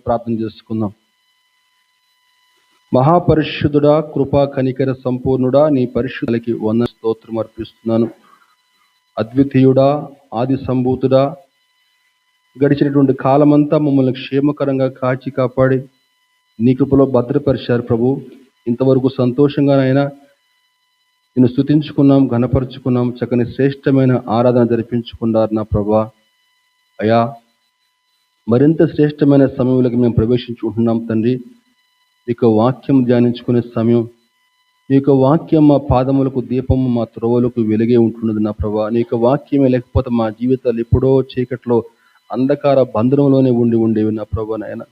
ప్రార్థన చేసుకుందాం. మహాపరిశుద్ధుడా, కృపా కనికర సంపూర్ణుడా, నీ పరిశుద్ధులకి వందన స్తోత్రం అర్పిస్తున్నాను. అద్వితీయుడా, ఆది సంభూతుడా, గడిచినటువంటి కాలమంతా మమ్మల్ని క్షేమకరంగా కాచి కాపాడి నీ కృపలో భద్రపరిచారు ప్రభు. ఇంతవరకు సంతోషంగానైనా నిన్ను స్తుతించుకున్నాం, ఘనపరుచుకున్నాం, చక్కని శ్రేష్టమైన ఆరాధన జరిపించుకున్నారు నా ప్రభా. అయా, మరింత శ్రేష్టమైన సమయంలోకి మేము ప్రవేశించుకుంటున్నాం తండ్రి. ఈ యొక్క వాక్యం ధ్యానించుకునే సమయం, ఈ యొక్క వాక్యం మా పాదములకు దీపము, మా త్రోవలకు వెలుగే ఉంటున్నది నా ప్రభా. నీ యొక్క వాక్యమే లేకపోతే మా జీవితాలు ఎప్పుడో చీకట్లో అంధకార బంధనంలోనే ఉండేవి నా ప్రభా. నాయన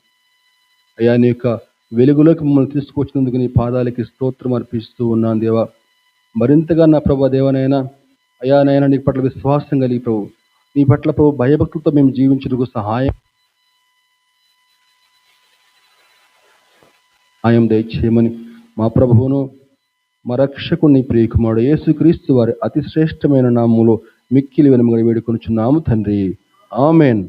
అయ్యా, నీ యొక్క వెలుగులోకి మమ్మల్ని తీసుకొచ్చినందుకు నీ పాదాలకి స్తోత్రం అర్పిస్తూ ఉన్నాను దేవా. మరింతగా నా ప్రభా దేవనైనా అయ్యా నైనా నీ పట్ల విశ్వాసం కలిగి ప్రభు, నీ పట్ల ప్రభు భయభక్తులతో మేము జీవించడానికి సహాయం దయచేయమని మా ప్రభువును మా రక్షకుని ప్రియకుమారుడు యేసుక్రీస్తు వారి అతి శ్రేష్టమైన నామములో మిక్కిలి వెనుమగా వేడుకొనుచున్నాము తండ్రి. ఆమెన్.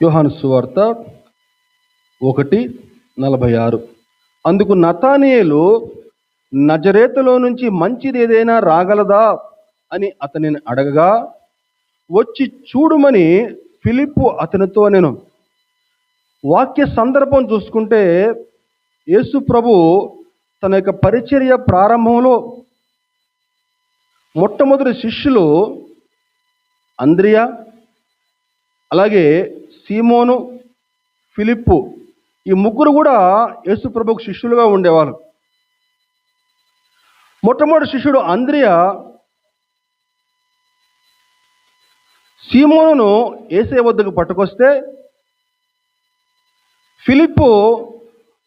యోహాను సువార్త 1:46. అందుకు నతానీయేలు, నజరేతులో నుంచి మంచిది ఏదైనా రాగలదా అని అతనిని అడగగా, వచ్చి చూడుమని ఫిలిప్పు అతనితో నేను. వాక్య సందర్భం చూసుకుంటే యేసు ప్రభు తన యొక్క పరిచర్య ప్రారంభంలో మొట్టమొదటి శిష్యులు అంద్రియా, అలాగే సీమోను, ఫిలిప్పు, ఈ ముగ్గురు కూడా యేసు ప్రభుకు శిష్యులుగా ఉండేవారు. మొట్టమొదటి శిష్యుడు అంద్రియా సీమోనును యేసయ్య వద్దకు పట్టుకొస్తే, ఫిలిప్పు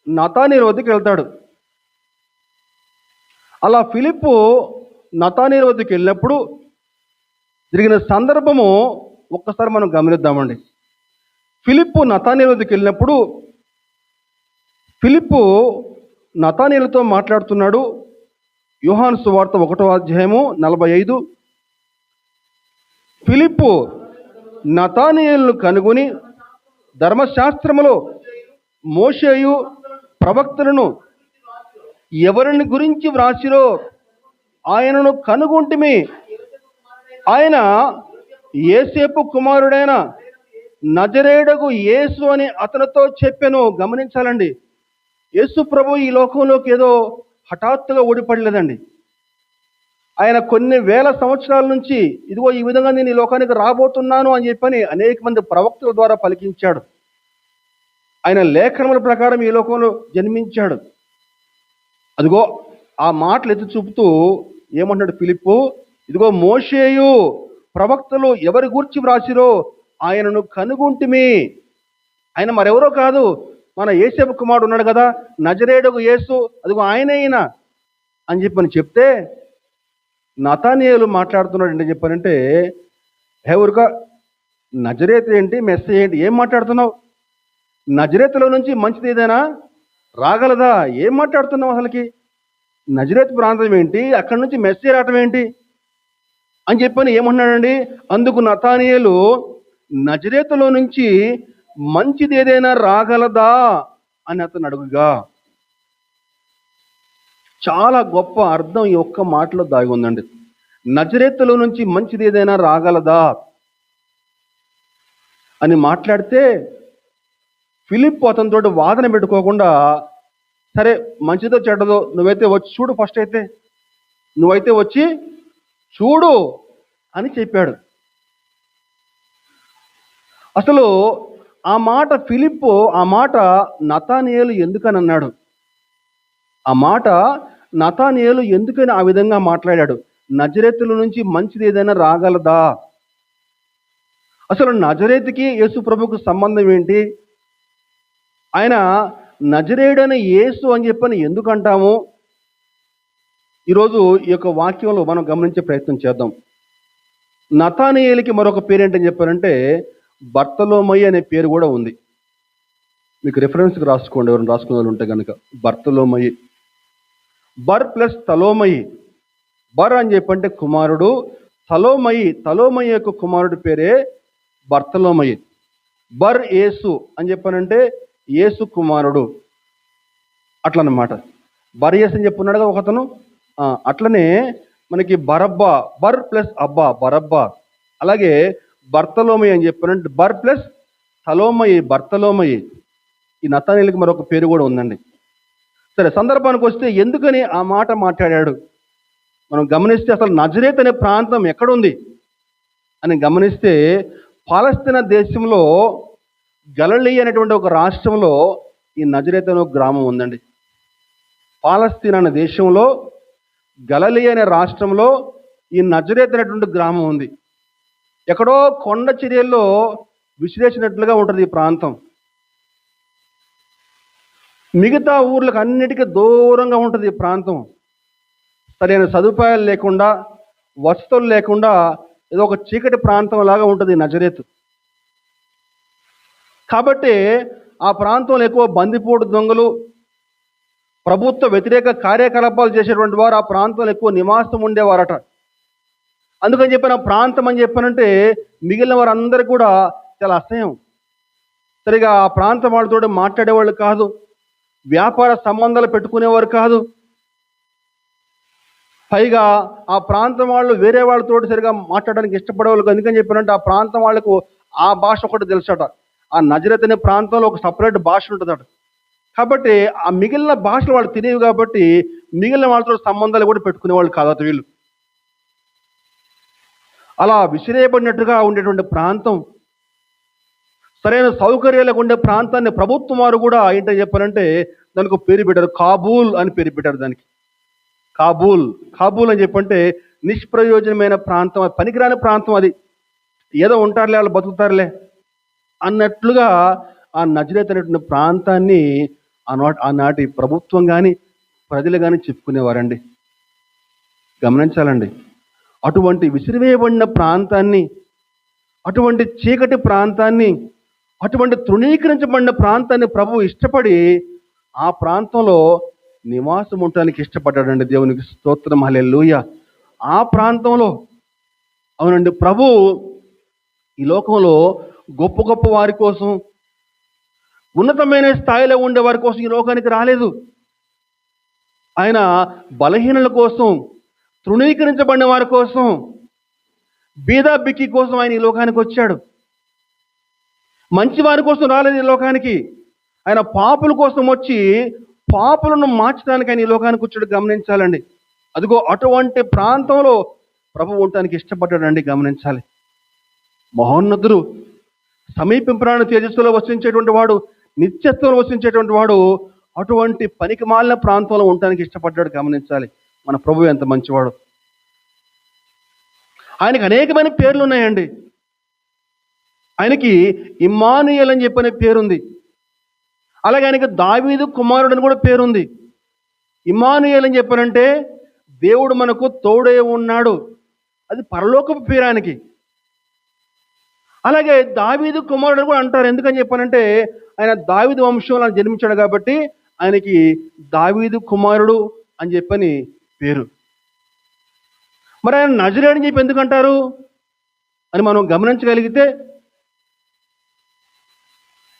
నతానీయేలు వద్దకు వెళ్తాడు. అలా ఫిలిప్పు నతానీయేలు వద్దకు వెళ్ళినప్పుడు జరిగిన సందర్భము ఒక్కసారి మనం గమనిద్దామండి. ఫిలిప్పు నతానీయేలు వద్దకు వెళ్ళినప్పుడు ఫిలిప్పు నతానీయేలుతో మాట్లాడుతున్నాడు. యోహాను సువార్త 1:45. ఫిలిప్పు నతానీయేలును కనుగొని, ధర్మశాస్త్రములో మోషేయు ప్రవక్తలను ఎవరిని గురించి వ్రాసిరో ఆయనను కనుగొంటిమి. ఆయన యేసేపు కుమారుడైన నజరేయుడగు యేసు అని అతనితో చెప్పెను. గమనించాలండి, యేసు ప్రభు ఈ లోకంలోకి ఏదో హఠాత్తుగా ఓడిపడలేదండి. ఆయన కొన్ని వేల సంవత్సరాల నుంచి ఇదిగో ఈ విధంగా నేను ఈ లోకానికి రాబోతున్నాను అని చెప్పని అనేక మంది ప్రవక్తల ద్వారా పలికించాడు. ఆయన లేఖనముల ప్రకారం ఈ లోకంలో జన్మించాడు. అదిగో ఆ మాటలు ఎత్తి చూపుతూ ఏమంటాడు ఫిలిప్పు, ఇదిగో మోషేయు ప్రవక్తలు ఎవరి గూర్చి వ్రాసిరో ఆయనను కనుగొంటిమి. ఆయన మరెవరో కాదు, మన యేసేపు కుమారుడు ఉన్నాడు కదా, నజరేయుడగు యేసు, అదిగో ఆయనైనా అని చెప్పని చెప్తే, నతానీయేలు మాట్లాడుతున్నాడు ఏంటని చెప్పానంటే, ఎవరుగా నజరేతు ఏంటి, మెస్సీ ఏంటి, ఏం మాట్లాడుతున్నావు? నజరేతులో నుంచి మంచిది ఏదైనా రాగలదా? ఏం మాట్లాడుతున్నావు అసలుకి? నజరేతు ప్రాంతం ఏంటి, అక్కడి నుంచి మెస్సీ రావటం ఏంటి అని చెప్పని ఏమన్నాడండి. అందుకు నతానీయేలు, నజరేతులో నుంచి మంచిది ఏదైనా రాగలదా అని అతను అడుగుగా, చాలా గొప్ప అర్థం ఈ ఒక్క మాటలో దాగి ఉందండి. నజరేతులో నుంచి మంచిది ఏదైనా రాగలదా అని మాట్లాడితే, ఫిలిప్పు అతనితో వాదన పెట్టుకోకుండా, సరే మంచిదో చెడ్డదో నువ్వైతే వచ్చి చూడు, ఫస్ట్ అయితే నువ్వైతే వచ్చి చూడు అని చెప్పాడు. అసలు ఆ మాట ఫిలిప్పు, ఆ మాట నతానీయేలు ఎందుకని అన్నాడు? ఆ మాట నతానీయేలు ఎందుకని ఆ విధంగా మాట్లాడాడు? నజరేతుల నుంచి మంచిది ఏదైనా రాగలదా? అసలు నజరేతుకి యేసు ప్రభుకు సంబంధం ఏంటి? ఆయన నజరేయుడైన యేసు అని చెప్పని ఎందుకు అంటాము? ఈరోజు ఈ యొక్క వాక్యంలో మనం గమనించే ప్రయత్నం చేద్దాం. నతానీయేలుకి మరొక పేరేంటని చెప్పారంటే బర్తలోమయి అనే పేరు కూడా ఉంది. మీకు రెఫరెన్స్కి రాసుకోండి, ఎవరైనా రాసుకునే వాళ్ళు ఉంటే కనుక. బర్తలోమయి, బర్ ప్లస్ తలోమయి. బర్ అని చెప్పంటే కుమారుడు, తలోమయి యొక్క కుమారుడి పేరే బర్తలోమయి. బర్ యేసు అని చెప్పానంటే యేసు కుమారుడు, అట్లనమాట. బర్ యేసు అని చెప్పున్నాడు కదా ఒకతను. అట్లనే మనకి బరబ్బా, బర్ ప్లస్ అబ్బా, బరబ్బా. అలాగే బర్తలోమయి అని చెప్పానంటే బర్ ప్లస్ తలోమయి, బర్తలోమయి. ఈ నతానీయులకి మరొక పేరు కూడా ఉందండి. సరే, సందర్భానికి వస్తే ఎందుకని ఆ మాట మాట్లాడాడు మనం గమనిస్తే, అసలు నజరేత్ అనే ప్రాంతం ఎక్కడుంది అని గమనిస్తే, పాలస్తీనా దేశంలో గలిలీ అనేటువంటి ఒక రాష్ట్రంలో ఈ నజరేత్ అనే ఒక గ్రామం ఉందండి. పాలస్తీనా అనే దేశంలో గలిలీ అనే రాష్ట్రంలో ఈ నజరేత్ అనేటువంటి గ్రామం ఉంది. ఎక్కడో కొండ చర్యల్లో విసిరేసినట్లుగా ఉంటుంది ఈ ప్రాంతం. మిగతా ఊర్లకు అన్నిటికీ దూరంగా ఉంటుంది ఈ ప్రాంతం. సరైన సదుపాయాలు లేకుండా, వసతులు లేకుండా ఏదో ఒక చీకటి ప్రాంతం లాగా ఉంటుంది నజరేత్. కాబట్టి ఆ ప్రాంతంలో ఎక్కువ బందిపోటు దొంగలు, ప్రభుత్వ వ్యతిరేక కార్యకలాపాలు చేసేటువంటి వారు ఆ ప్రాంతంలో ఎక్కువ నివాసం ఉండేవారట. అందుకని చెప్పిన ప్రాంతం అని చెప్పానంటే మిగిలిన వారందరూ కూడా చాలా అసహ్యం. సరిగా ఆ ప్రాంతం వాళ్ళతో మాట్లాడేవాళ్ళు కాదు, వ్యాపార సంబంధాలు పెట్టుకునేవారు కాదు. పైగా ఆ ప్రాంతం వాళ్ళు వేరే వాళ్ళతో సరిగా మాట్లాడడానికి ఇష్టపడేవాళ్ళు. ఎందుకని చెప్పారంటే ఆ ప్రాంతం వాళ్ళకు ఆ భాష ఒకటి తెలుసట. ఆ నజరేత్ అనే ప్రాంతంలో ఒక సపరేట్ భాష ఉంటుందట. కాబట్టి ఆ మిగిలిన భాషలు వాళ్ళు తెలియవు కాబట్టి మిగిలిన వాళ్ళతో సంబంధాలు కూడా పెట్టుకునేవాళ్ళు కాదట వీళ్ళు. అలా విసిరేయబడినట్టుగా ఉండేటువంటి ప్రాంతం, సరైన సౌకర్యాలకు ఉండే ప్రాంతాన్ని ప్రభుత్వం వారు కూడా ఏంటో చెప్పారంటే దానికి పేరు పెట్టారు, కాబూల్ అని పేరు పెట్టారు దానికి. కాబూల్ అని చెప్పంటే నిష్ప్రయోజనమైన ప్రాంతం, పనికిరాని ప్రాంతం. అది ఏదో ఉంటారులే, వాళ్ళు బతుకుతారులే అన్నట్లుగా ఆ నజరేత్ అనేటువంటి ప్రాంతాన్ని ఆనాటి ప్రభుత్వం కానీ ప్రజలు కానీ చెప్పుకునేవారండి. గమనించాలండి, అటువంటి విసిరివేయబడిన ప్రాంతాన్ని, అటువంటి చీకటి ప్రాంతాన్ని, అటువంటి తృణీకరించబడిన ప్రాంతాన్ని ప్రభువు ఇష్టపడి ఆ ప్రాంతంలో నివాసం ఉండటానికి ఇష్టపడ్డాడండి. దేవునికి స్తోత్రం, హల్లెలూయా. ఆ ప్రాంతంలో, అవునండి, ప్రభు ఈ లోకంలో గొప్ప గొప్ప వారి కోసం, ఉన్నతమైన స్థాయిలో ఉండే వారి కోసం ఈ లోకానికి రాలేదు. ఆయన బలహీనుల కోసం, తృణీకరించబడిన వారి కోసం, బీద బిక్కి కోసం ఆయన ఈ లోకానికి వచ్చాడు. మంచి వారి కోసం రాలేదు ఈ లోకానికి. ఆయన పాపుల కోసం వచ్చి పాపులను మార్చడానికి ఆయన ఈ లోకానికి వచ్చాడు. గమనించాలండి. అదిగో అటువంటి ప్రాంతంలో ప్రభు ఉండటానికి ఇష్టపడ్డాడండి. గమనించాలి. మహోన్నతుడు, సమీపింపురాని తేజస్సులో వసించేటువంటి వాడు, నిత్యత్వంలో వసించేటువంటి వాడు అటువంటి పనికి మాలిన ప్రాంతంలో ఉండటానికి ఇష్టపడ్డాడు. గమనించాలి. మన ప్రభు ఎంత మంచివాడు. ఆయనకి అనేకమైన పేర్లు ఉన్నాయండి. ఆయనకి ఇమ్మానుయేల్ అని చెప్పిన పేరుంది. అలాగే ఆయనకి దావీదు కుమారుడు అని కూడా పేరుంది. ఇమ్మానుయేల్ అని చెప్పారంటే దేవుడు మనకు తోడే ఉన్నాడు, అది పరలోకపు పేరు ఆయనకి. అలాగే దావీదు కుమారుడు అని కూడా అంటారు. ఎందుకని చెప్పానంటే ఆయన దావీదు వంశంలో జన్మించాడు కాబట్టి ఆయనకి దావీదు కుమారుడు అని చెప్పని పేరు. మరి ఆయన నజరేయుడు అని చెప్పి ఎందుకంటారు అని మనం గమనించగలిగితే,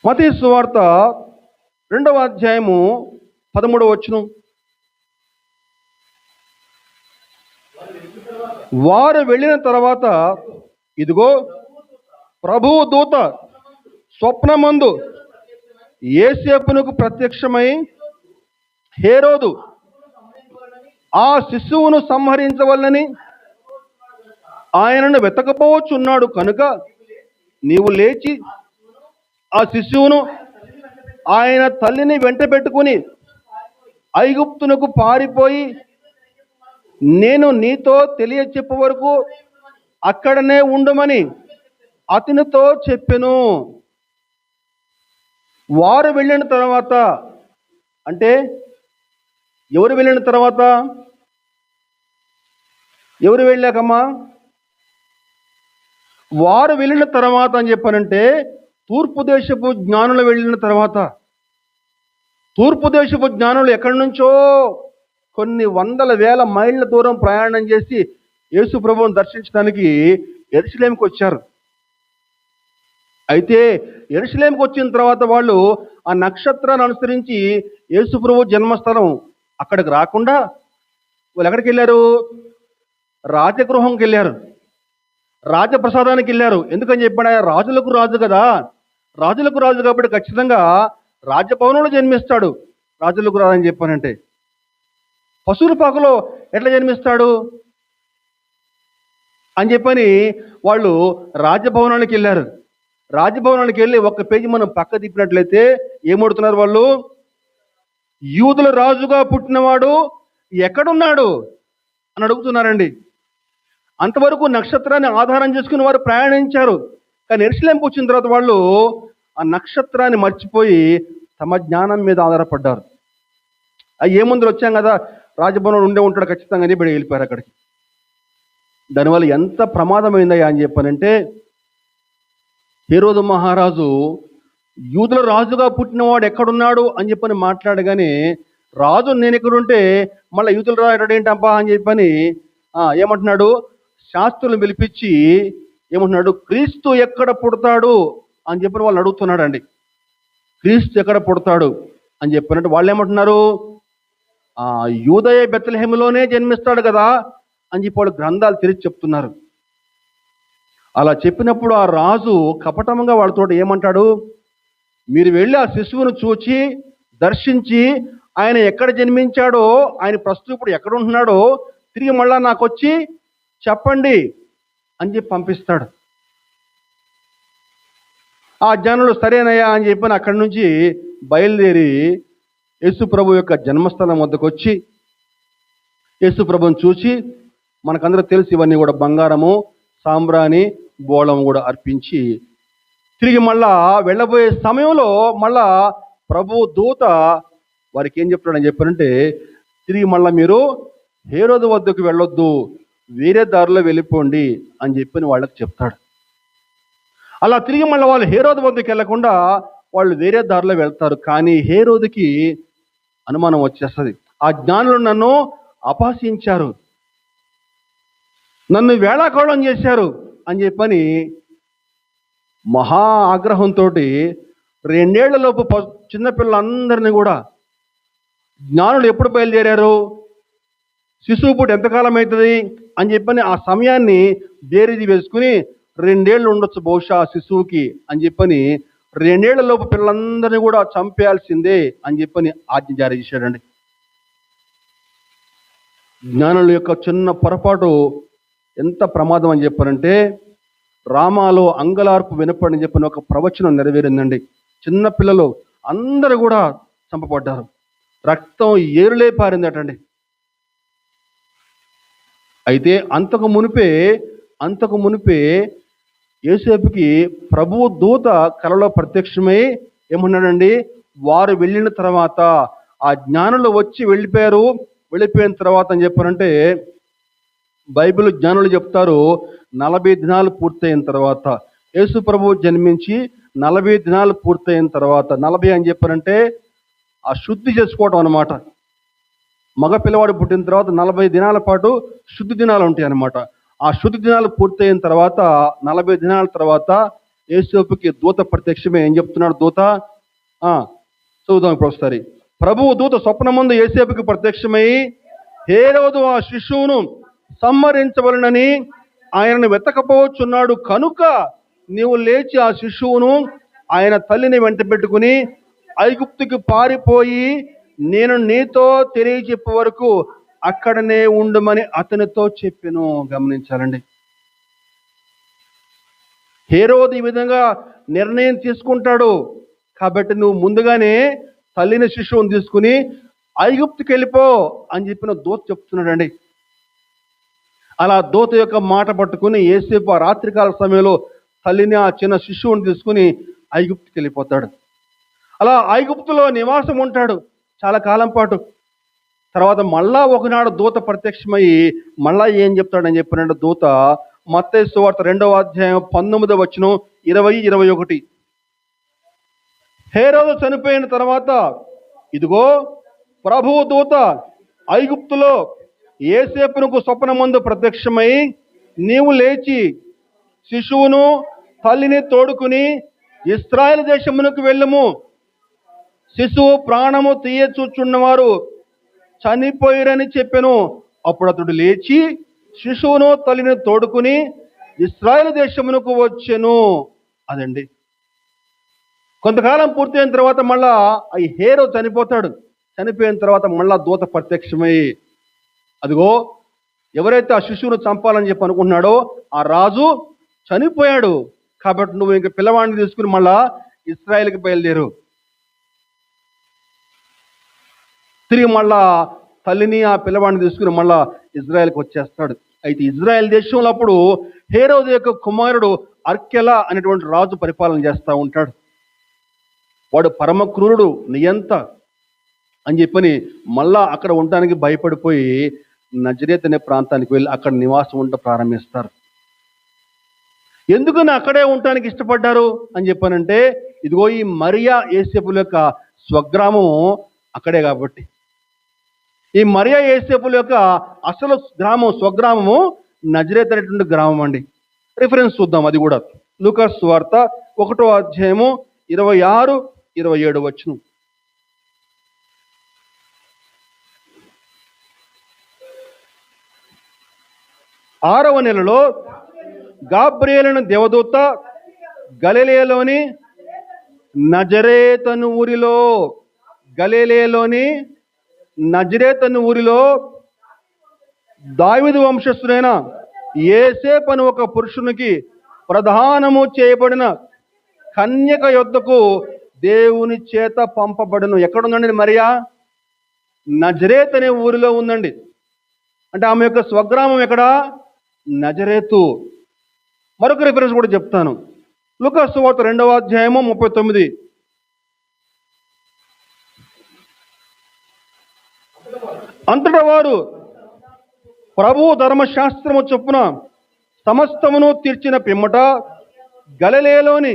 మత్తయి సువార్త 2వ అధ్యాయము 13వ వచనం, వారు వెళ్ళిన తర్వాత ఇదిగో ప్రభువు దూత స్వప్నమందు యోసేపునకు ప్రత్యక్షమై, హేరోదు ఆ శిశువును సంహరించవలనని ఆయనను వెతకపోవచ్చున్నాడు కనుక నీవు లేచి ఆ శిశువును ఆయన తల్లిని వెంట పెట్టుకుని ఐగుప్తునకు పారిపోయి నేను నీతో తెలియచెప్పు వరకు అక్కడనే ఉండమని అతనితో చెప్పెను. వారు వెళ్ళిన తర్వాత అంటే ఎవరు వెళ్ళిన తర్వాత? ఎవరు వెళ్ళాకమ్మా? వారు వెళ్ళిన తర్వాత అని చెప్పానంటే తూర్పు దేశపు జ్ఞానులు వెళ్ళిన తర్వాత, తూర్పు దేశపు జ్ఞానులు ఎక్కడి నుంచో కొన్ని వందల వేల మైళ్ళ దూరం ప్రయాణం చేసి యేసు ప్రభువును దర్శించడానికి యెరూషలేముకి వచ్చారు. అయితే యెరూషలేముకి వచ్చిన తర్వాత వాళ్ళు ఆ నక్షత్రాన్ని అనుసరించి యేసు ప్రభు జన్మస్థలం అక్కడికి రాకుండా వాళ్ళు ఎక్కడికి వెళ్ళారు? రాజగృహంకి వెళ్ళారు, రాజప్రసాదానికి వెళ్ళారు. ఎందుకని చెప్పాడు? ఆయన రాజులకు రాజు కదా, రాజులకు రాజు కాబట్టి ఖచ్చితంగా రాజభవనంలో జన్మిస్తాడు. రాజులకు రాజు అని చెప్పానంటే పశువుల పాకలో ఎట్లా జన్మిస్తాడు అని చెప్పని వాళ్ళు రాజభవనానికి వెళ్ళారు. రాజభవనానికి వెళ్ళి ఒక్క పేజీ మనం పక్క తిప్పినట్లయితే ఏమడుతున్నారు వాళ్ళు? యూదుల రాజుగా పుట్టినవాడు ఎక్కడున్నాడు అని అడుగుతున్నారండి. అంతవరకు నక్షత్రాన్ని ఆధారం చేసుకుని వారు ప్రయాణించారు. కానీ యెరూషలేముకి వచ్చిన తర్వాత వాళ్ళు ఆ నక్షత్రాన్ని మర్చిపోయి తమ జ్ఞానం మీద ఆధారపడ్డారు. ఏముందు వచ్చాం కదా, రాజభవనంలో ఉండే ఉంటాడు ఖచ్చితంగా అని బయట వెళ్ళిపోయారు అక్కడికి. దానివల్ల ఎంత ప్రమాదమైందయ్యా అని చెప్పానంటే, హేరోదు మహారాజు యూదుల రాజుగా పుట్టినవాడు ఎక్కడున్నాడు అని చెప్పని మాట్లాడగానే, రాజు నేను ఎక్కడుంటే మళ్ళీ యూదుల రాజు ఏంటబ్బా అని చెప్పని ఏమంటున్నాడు? శాస్త్రులను పిలిపించి ఏమంటున్నాడు? క్రీస్తు ఎక్కడ పుడతాడు అని చెప్పని వాళ్ళు అడుగుతున్నాడు అండి. క్రీస్తు ఎక్కడ పుడతాడు అని చెప్పినట్టు వాళ్ళు ఏమంటున్నారు? యూదయ బెత్లెహేములోనే జన్మిస్తాడు కదా అని చెప్పి వాళ్ళు గ్రంథాలు తెరిచి చెప్తున్నారు. అలా చెప్పినప్పుడు ఆ రాజు కపటంగా వాళ్ళతో ఏమంటాడు? మీరు వెళ్ళి ఆ శిశువును చూచి దర్శించి ఆయన ఎక్కడ జన్మించాడో, ఆయన ప్రస్తుతం ఇప్పుడు ఎక్కడ ఉంటున్నాడో తిరిగి మళ్ళా నాకు వచ్చి చెప్పండి అని చెప్పి పంపిస్తాడు. ఆ జనులు సరేనయ్యా అని చెప్పి అక్కడి నుంచి బయలుదేరి యేసు ప్రభు యొక్క జన్మస్థలం వద్దకు వచ్చి యేసు ప్రభుని చూసి, మనకందరూ తెలుసు ఇవన్నీ కూడా బంగారము, సాంబ్రాణి, బోళం కూడా అర్పించి తిరిగి మళ్ళా వెళ్ళబోయే సమయంలో మళ్ళా ప్రభు దూత వారికి ఏం చెప్తాడని చెప్పారంటే, తిరిగి మళ్ళా మీరు హేరోదు వద్దకు వెళ్ళొద్దు, వేరే దారిలో వెళ్ళిపోండి అని చెప్పి వాళ్ళకి చెప్తాడు. అలా తిరిగి మళ్ళీ వాళ్ళు హేరోదు వద్దకు వెళ్లకుండా వాళ్ళు వేరే దారిలో వెళ్తారు. కానీ హేరోదుకి అనుమానం వచ్చేస్తుంది. ఆ జ్ఞానులు నన్ను అపహసించారు, నన్ను వేళాకోళం చేశారు అని చెప్పని మహా ఆగ్రహంతో 2 ఏళ్లలోపు చిన్నపిల్లలందరినీ కూడా, జ్ఞానులు ఎప్పుడు బయలుదేరారు, శిశువు పుట్టి ఎంతకాలం అవుతుంది అని చెప్పని ఆ సమయాన్ని బేరీది వేసుకుని 2 ఏళ్ళు ఉండొచ్చు బహుశా శిశువుకి అని చెప్పని 2 ఏళ్లలోపు పిల్లలందరినీ కూడా చంపేయాల్సిందే అని చెప్పని ఆజ్ఞ జారీ చేశాడండి. జ్ఞానుల యొక్క చిన్న పొరపాటు ఎంత ప్రమాదం అని చెప్పారంటే, రామాలో అంగలార్పు వినపడని చెప్పిన ఒక ప్రవచనం నెరవేరిందండి. చిన్న పిల్లలు అందరూ కూడా చంపబడ్డారు, రక్తం ఏరులే పారిందటండి. అయితే అంతకు మునిపే యోసేపుకి ప్రభువు దూత కలలో ప్రత్యక్షమై ఏమన్నాడండి? వారు వెళ్ళిన తర్వాత ఆ జ్ఞానులు వచ్చి వెళ్ళిపోయిన తర్వాత అని చెప్పారంటే, బైబిల్ జ్ఞానులు చెప్తారు 40 దినాలు పూర్తయిన తర్వాత, యేసు ప్రభువు జన్మించి 40 దినాలు పూర్తయిన తర్వాత, 40 అని చెప్పారంటే ఆ శుద్ధి చేసుకోవడం అన్నమాట. మగ పిల్లవాడు పుట్టిన తర్వాత 40 దినాల పాటు శుద్ధి దినాలు ఉంటాయి అన్నమాట. ఆ శుద్ధి దినాలు పూర్తయిన తర్వాత 40 దినాల తర్వాత యేసేపుకి దూత ప్రత్యక్షమే. ఏం చెప్తున్నాడు దూత? చదువుదాం ఇప్పుడు ఒకసారి. ప్రభువు దూత స్వప్నమందు యేసేపుకి ప్రత్యక్షమై, హేరోదు ఆ శిశువును సంహరించవలనని ఆయనను వెతకపోవచ్చున్నాడు కనుక నీవు లేచి ఆ శిశువును ఆయన తల్లిని వెంట పెట్టుకుని ఐగుప్తుకి పారిపోయి నేను నీతో తెలియజెప్పే వరకు అక్కడనే ఉండమని అతనితో చెప్పెను. గమనించాలండి, హేరోదు ఈ విధంగా నిర్ణయం తీసుకుంటాడు కాబట్టి నువ్వు ముందుగానే తల్లిని శిశువుని తీసుకుని ఐగుప్తుకి వెళ్ళిపో అని చెప్పిన దూత చెప్తున్నాడండి. అలా దూత యొక్క మాట పట్టుకుని యేసేపు ఆ రాత్రికాల సమయంలో తల్లిని ఆ చిన్న శిశువుని తీసుకుని ఐగుప్తుకి వెళ్ళిపోతాడు. అలా ఐగుప్తులో నివాసం ఉంటాడు చాలా కాలం పాటు. తర్వాత మళ్ళా ఒకనాడు దూత ప్రత్యక్షమయ్యి మళ్ళా ఏం చెప్తాడని చెప్పినట్టు దూత మత్తయి సువార్త 2వ అధ్యాయం 19వ వచనం 20-21. హేరోదు చనిపోయిన తర్వాత ఇదిగో ప్రభువు దూత ఐగుప్తులో యోసేపునకు స్వప్నమందు ప్రత్యక్షమై, నీవు లేచి శిశువును తల్లిని తోడుకుని ఇశ్రాయేలు దేశమునకు వెళ్ళుము, శిశువు ప్రాణము తీయచూచున్నవారు చనిపోయిరని చెప్పెను. అప్పుడు అతడు లేచి శిశువును తల్లిని తోడుకుని ఇశ్రాయేలు దేశమునకు వచ్చెను. అదండి. కొంతకాలం పూర్తయిన తర్వాత మళ్ళా ఈ హేరో చనిపోతాడు. చనిపోయిన తర్వాత మళ్ళా దూత ప్రత్యక్షమై, అదిగో ఎవరైతే ఆ శిశువును చంపాలని చెప్పి అనుకుంటున్నాడో ఆ రాజు చనిపోయాడు, కాబట్టి నువ్వు ఇంక పిల్లవాడిని తీసుకుని మళ్ళా ఇశ్రాయేలుకి బయలుదేరు. తిరిగి మళ్ళా తల్లిని ఆ పిల్లవాడిని తీసుకుని మళ్ళా ఇజ్రాయెల్కి వచ్చేస్తాడు. అయితే ఇజ్రాయెల్ దేశంలో అప్పుడు హేరోదు యొక్క కుమారుడు అర్కెలా అనేటువంటి రాజు పరిపాలన చేస్తూ ఉంటాడు. వాడు పరమ క్రూరుడు, నియంత అని చెప్పని మళ్ళా అక్కడ ఉండటానికి భయపడిపోయి నజరేత్ అనే ప్రాంతానికి వెళ్ళి అక్కడ నివాసం ఉంట ప్రారంభిస్తారు. ఎందుకని అక్కడే ఉండటానికి ఇష్టపడ్డారు అని చెప్పానంటే, ఇదిగో ఈ మరియా యోసేపుల యొక్క స్వగ్రామం అక్కడే కాబట్టి. ఈ మరియా యోసేపుల యొక్క అసలు స్వగ్రామము నజరేత్ అనేటువంటి గ్రామం అండి. రిఫరెన్స్ చూద్దాం అది కూడా. లూకా సువార్త 1వ అధ్యాయము 26-27 వచనం. ఆరవ నెలలో గాబ్రియేలును దేవదూత గలిలయలోని నజరేతను ఊరిలో దావీదు వంశస్థుడైన యోసేపు అను ఒక పురుషునికి ప్రధానము చేయబడిన కన్యక యొద్దకు దేవుని చేత పంపబడును. ఎక్కడుందండి మరియా? నజరేత్ అనే ఊరిలో ఉందండి. అంటే ఆమె యొక్క స్వగ్రామం ఎక్కడ? నజరేతు. మరొక రిఫరెన్స్ కూడా చెప్తాను. లూకా సువార్త 2వ అధ్యాయము 39. అంతటా వారు ప్రభువు ధర్మశాస్త్రము చొప్పున సమస్తమును తీర్చిన పిమ్మట గలిలయలోని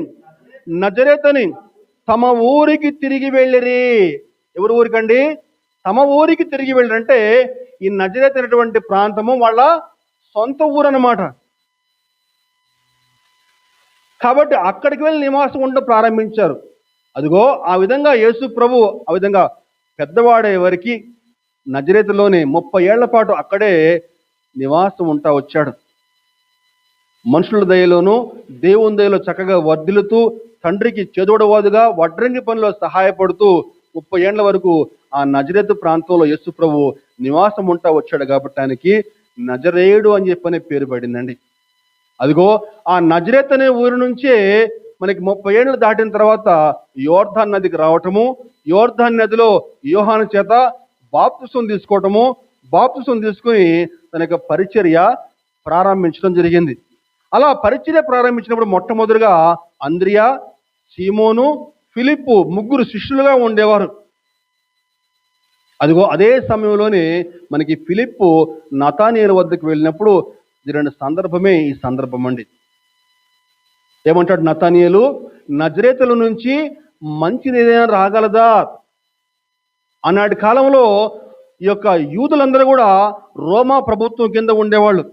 నజరేతని తమ ఊరికి తిరిగి వెళ్ళిరి. ఎవరి ఊరికండి? తమ ఊరికి తిరిగి వెళ్ళారంటే ఈ నజరేత్ అనేటువంటి ప్రాంతము వాళ్ళ సొంత ఊరు అన్నమాట. కాబట్టి అక్కడికి వెళ్ళి నివాసం ఉండడం ప్రారంభించారు. అదిగో ఆ విధంగా యేసు ప్రభు ఆ విధంగా పెద్దవాడే వరకు నజరేతులోని 30 ఏళ్ల పాటు అక్కడే నివాసం ఉంటా వచ్చాడు. మనుషుల దయలోను దేవుని దయలో చక్కగా వర్ధిల్లుతూ తండ్రికి చేదోడవాదుగా వడ్రంగి పనిలో సహాయపడుతూ 30 ఏళ్ల వరకు ఆ నజరేతు ప్రాంతంలో యేసు ప్రభు నివాసం ఉంటా వచ్చాడు. కాబట్టి ఆయనకి నజరేయుడు అని చెప్పనే పేరు పడిందండి. అదిగో ఆ నజరేత్ అనే ఊరి నుంచే మనకి 30 ఏళ్ళు దాటిన తర్వాత యోర్దాన్ నదికి రావటము, యోర్దాన్ నదిలో యోహాను చేత బాప్తిసం తీసుకోవటము, బాప్తిసం తీసుకుని తన యొక్క పరిచర్య ప్రారంభించడం జరిగింది. అలా పరిచర్య ప్రారంభించినప్పుడు మొట్టమొదటిగా అంద్రియా, సీమోను, ఫిలిప్పు 3 శిష్యులుగా ఉండేవారు. అదిగో అదే సమయంలోనే మనకి ఫిలిప్పు నతానీయేలు వద్దకు వెళ్ళినప్పుడు జరిగిన సందర్భమే ఈ సందర్భం అండి. ఏమంటాడు నతానీయేలు? నజరేతుల నుంచి మంచిది ఏదైనా రాగలదా? ఆనాటి కాలంలో ఈ యొక్క యూదులందరూ కూడా రోమా ప్రభుత్వం కింద ఉండేవాళ్ళు.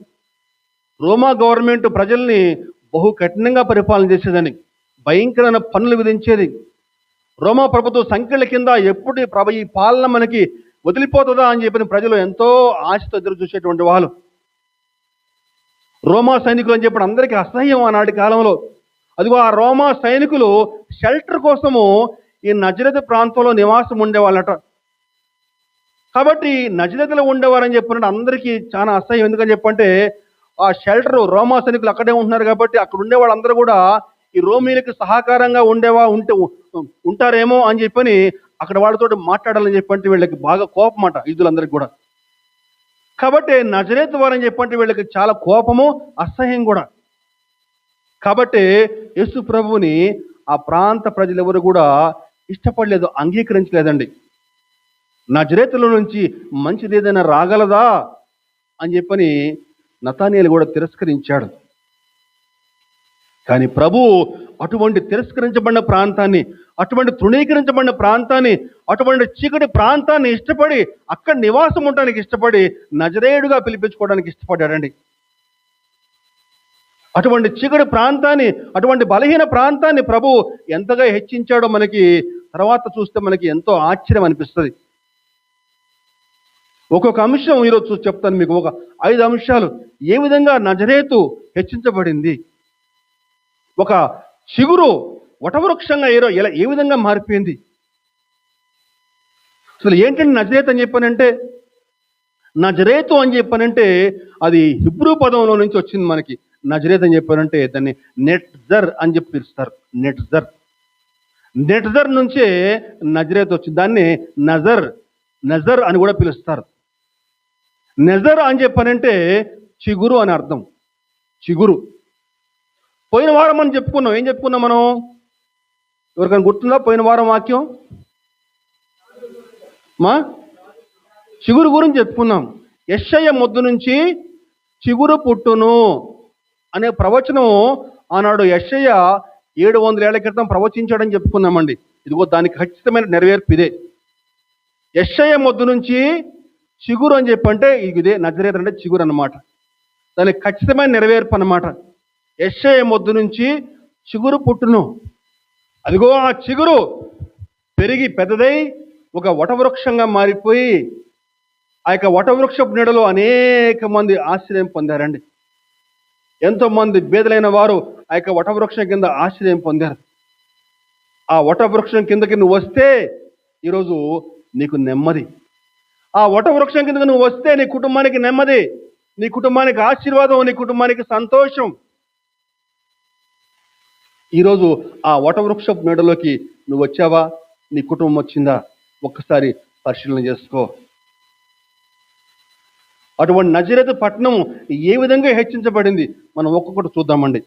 రోమా గవర్నమెంట్ ప్రజల్ని బహు కఠినంగా పరిపాలన చేసేదని, భయంకరమైన పన్నులు విధించేది. రోమా ప్రభుత్వం సంఖ్యల కింద ఎప్పుడు ఈ పాలన మనకి వదిలిపోతుందా అని చెప్పిన ప్రజలు ఎంతో ఆశతో ఎదురు చూసేటువంటి వాళ్ళు. రోమా సైనికులు అని చెప్పిన అందరికీ అసహ్యం ఆనాటి కాలంలో. అదిగో ఆ రోమా సైనికులు షెల్టర్ కోసము ఈ నజరేతు ప్రాంతంలో నివాసం ఉండేవాళ్ళట. కాబట్టి నజరేతులో ఉండేవారని చెప్పినట్టు అందరికీ చాలా అసహ్యం. ఎందుకని చెప్పంటే ఆ షెల్టర్ రోమా సైనికులు అక్కడే ఉంటున్నారు కాబట్టి అక్కడ ఉండే వాళ్ళందరూ కూడా ఈ రోమీలకు సహకారంగా ఉంటారేమో అని చెప్పని అక్కడ వాళ్ళతో మాట్లాడాలని చెప్పంటే వీళ్ళకి బాగా కోపం అట యూదులందరికీ కూడా. కాబట్టి నజరేతు వారని చెప్పంటే వీళ్ళకి చాలా కోపము, అసహ్యం కూడా. కాబట్టి యేసు ప్రభువుని ఆ ప్రాంత ప్రజలు ఎవరు కూడా ఇష్టపడలేదు, అంగీకరించలేదండి. నజరేతులో నుంచి మంచిది ఏదైనా రాగలదా అని చెప్పని నతానీయేలు కూడా తిరస్కరించాడు. కానీ ప్రభు అటువంటి తిరస్కరించబడిన ప్రాంతాన్ని, అటువంటి తృణీకరించబడిన ప్రాంతాన్ని, అటువంటి చీకటి ప్రాంతాన్ని ఇష్టపడి అక్కడ నివాసం ఉండడానికి ఇష్టపడి నజరేయుడుగా పిలిపించుకోవడానికి ఇష్టపడ్డాడండి. అటువంటి చీకటి ప్రాంతాన్ని, అటువంటి బలహీన ప్రాంతాన్ని ప్రభు ఎంతగా హెచ్చించాడో మనకి తర్వాత చూస్తే మనకి ఎంతో ఆశ్చర్యం అనిపిస్తుంది. ఒక్కొక్క అంశం ఈరోజు చెప్తాను మీకు. ఒక 5 అంశాలు ఏ విధంగా నజరేతు హెచ్చించబడింది. ఒక చిగురు వటవృక్షంగా ఏ విధంగా మారిపోయింది. అసలు ఏంటంటే నజరేతు అని చెప్పానంటే, నజరేతు అని చెప్పానంటే అది హిబ్రూ పదంలో నుంచి వచ్చింది మనకి. నజరేత్ అని చెప్పారంటే దాన్ని నెట్జర్ అని చెప్పి పిలుస్తారు. నెట్జర్ నుంచే నజరేత్ వచ్చింది. దాన్ని నజర్ అని కూడా పిలుస్తారు. నజర్ అని చెప్పానంటే చిగురు అని అర్థం. చిగురు. పోయిన వారం మనం చెప్పుకున్నాం. ఏం చెప్పుకున్నాం మనం? ఎవరికైనా గుర్తుందా పోయిన వారం వాక్యం? చిగురు గురించి చెప్పుకున్నాం. యెషయా మొద్దు నుంచి చిగురు పుట్టును అనే ప్రవచనం ఆనాడు యెషయా 700 ఏళ్ల క్రితం ప్రవచించాడని చెప్పుకున్నామండి. ఇదిగో దానికి ఖచ్చితమైన నెరవేర్పు ఇదే. యెషయా మొద్దు నుంచి చిగురు అని చెప్పంటే ఇదే నజరేతు అంటే చిగురు అన్నమాట. దానికి ఖచ్చితమైన నెరవేర్పు అన్నమాట. యెషయా మొద్దు నుంచి చిగురు పుట్టును. అదిగో ఆ చిగురు పెరిగి పెద్దదై ఒక వటవృక్షంగా మారిపోయి ఆ యొక్క వటవృక్షపు నీడలో అనేక మంది ఆశ్రయం పొందారండి. ఎంతో మంది బేదలైన వారు ఆ యొక్క వటవృక్షం కింద ఆశ్రయం పొందారు. ఆ వటవృక్షం కిందకి నువ్వు వస్తే ఈరోజు నీకు నెమ్మది. ఆ వటవృక్షం కిందకి నువ్వు వస్తే నీ కుటుంబానికి నెమ్మది, నీ కుటుంబానికి ఆశీర్వాదం, నీ కుటుంబానికి సంతోషం. ఈరోజు ఆ వటవృక్షపు నీడలోకి నువ్వు వచ్చావా? నీ కుటుంబం వచ్చిందా? ఒక్కసారి పరిశీలన చేసుకో. అటువంటి నజరేతు పట్టణం ఏ విధంగా హెచ్చించబడింది మనం ఒక్కొక్కటి చూద్దామండి.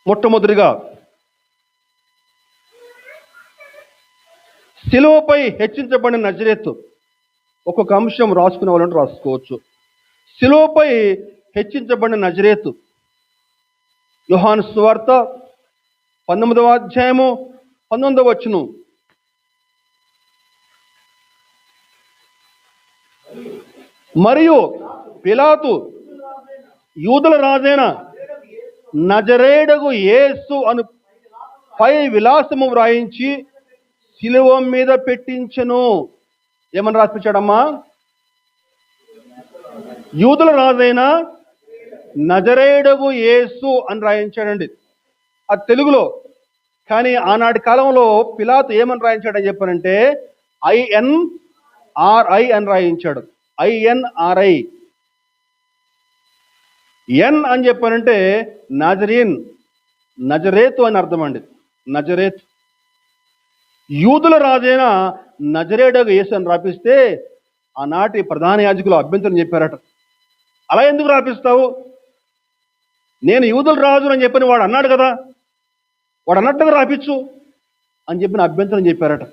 మొట్టమొదటిగా శిలువపై హెచ్చించబడిన నజరేతు. ఒక్కొక్క అంశం రాసుకునే వాళ్ళంటే రాసుకోవచ్చు. శిలువపై హెచ్చించబడిన నజరేతు. యోహాను సువార్త 19వ అధ్యాయము 19వ వచనం. మరియు పిలాతు యూదుల రాజైన నజరేయుడగు యేసు అను పై విలాసము వ్రాయించి శిలువ మీద పెట్టించెను. ఏమని రాసిపించాడమ్మా? యూదుల రాజైన నజరేయుడగు యేసు అని రాయించాడండి. అది తెలుగులో. కానీ ఆనాటి కాలంలో పిలాతు ఏమని రాయించాడని చెప్పానంటే INRI అని రాయించాడు. INRI. ఎన్ అని చెప్పానంటే నజరీన్, నజరేతు అని అర్థం అండి. నజరేతు. యూదుల రాజైన నజరేయుడగు యేసు అని రాపిస్తే ఆనాటి ప్రధాన యాజకులు అభ్యంతరం చెప్పారట. అలా ఎందుకు రాపిస్తావు? నేను యూదుల రాజు అని చెప్పని వాడు అన్నాడు కదా, వాడు అన్నట్టుగా రాపించు అని చెప్పిన అభ్యంతరం చెప్పారట.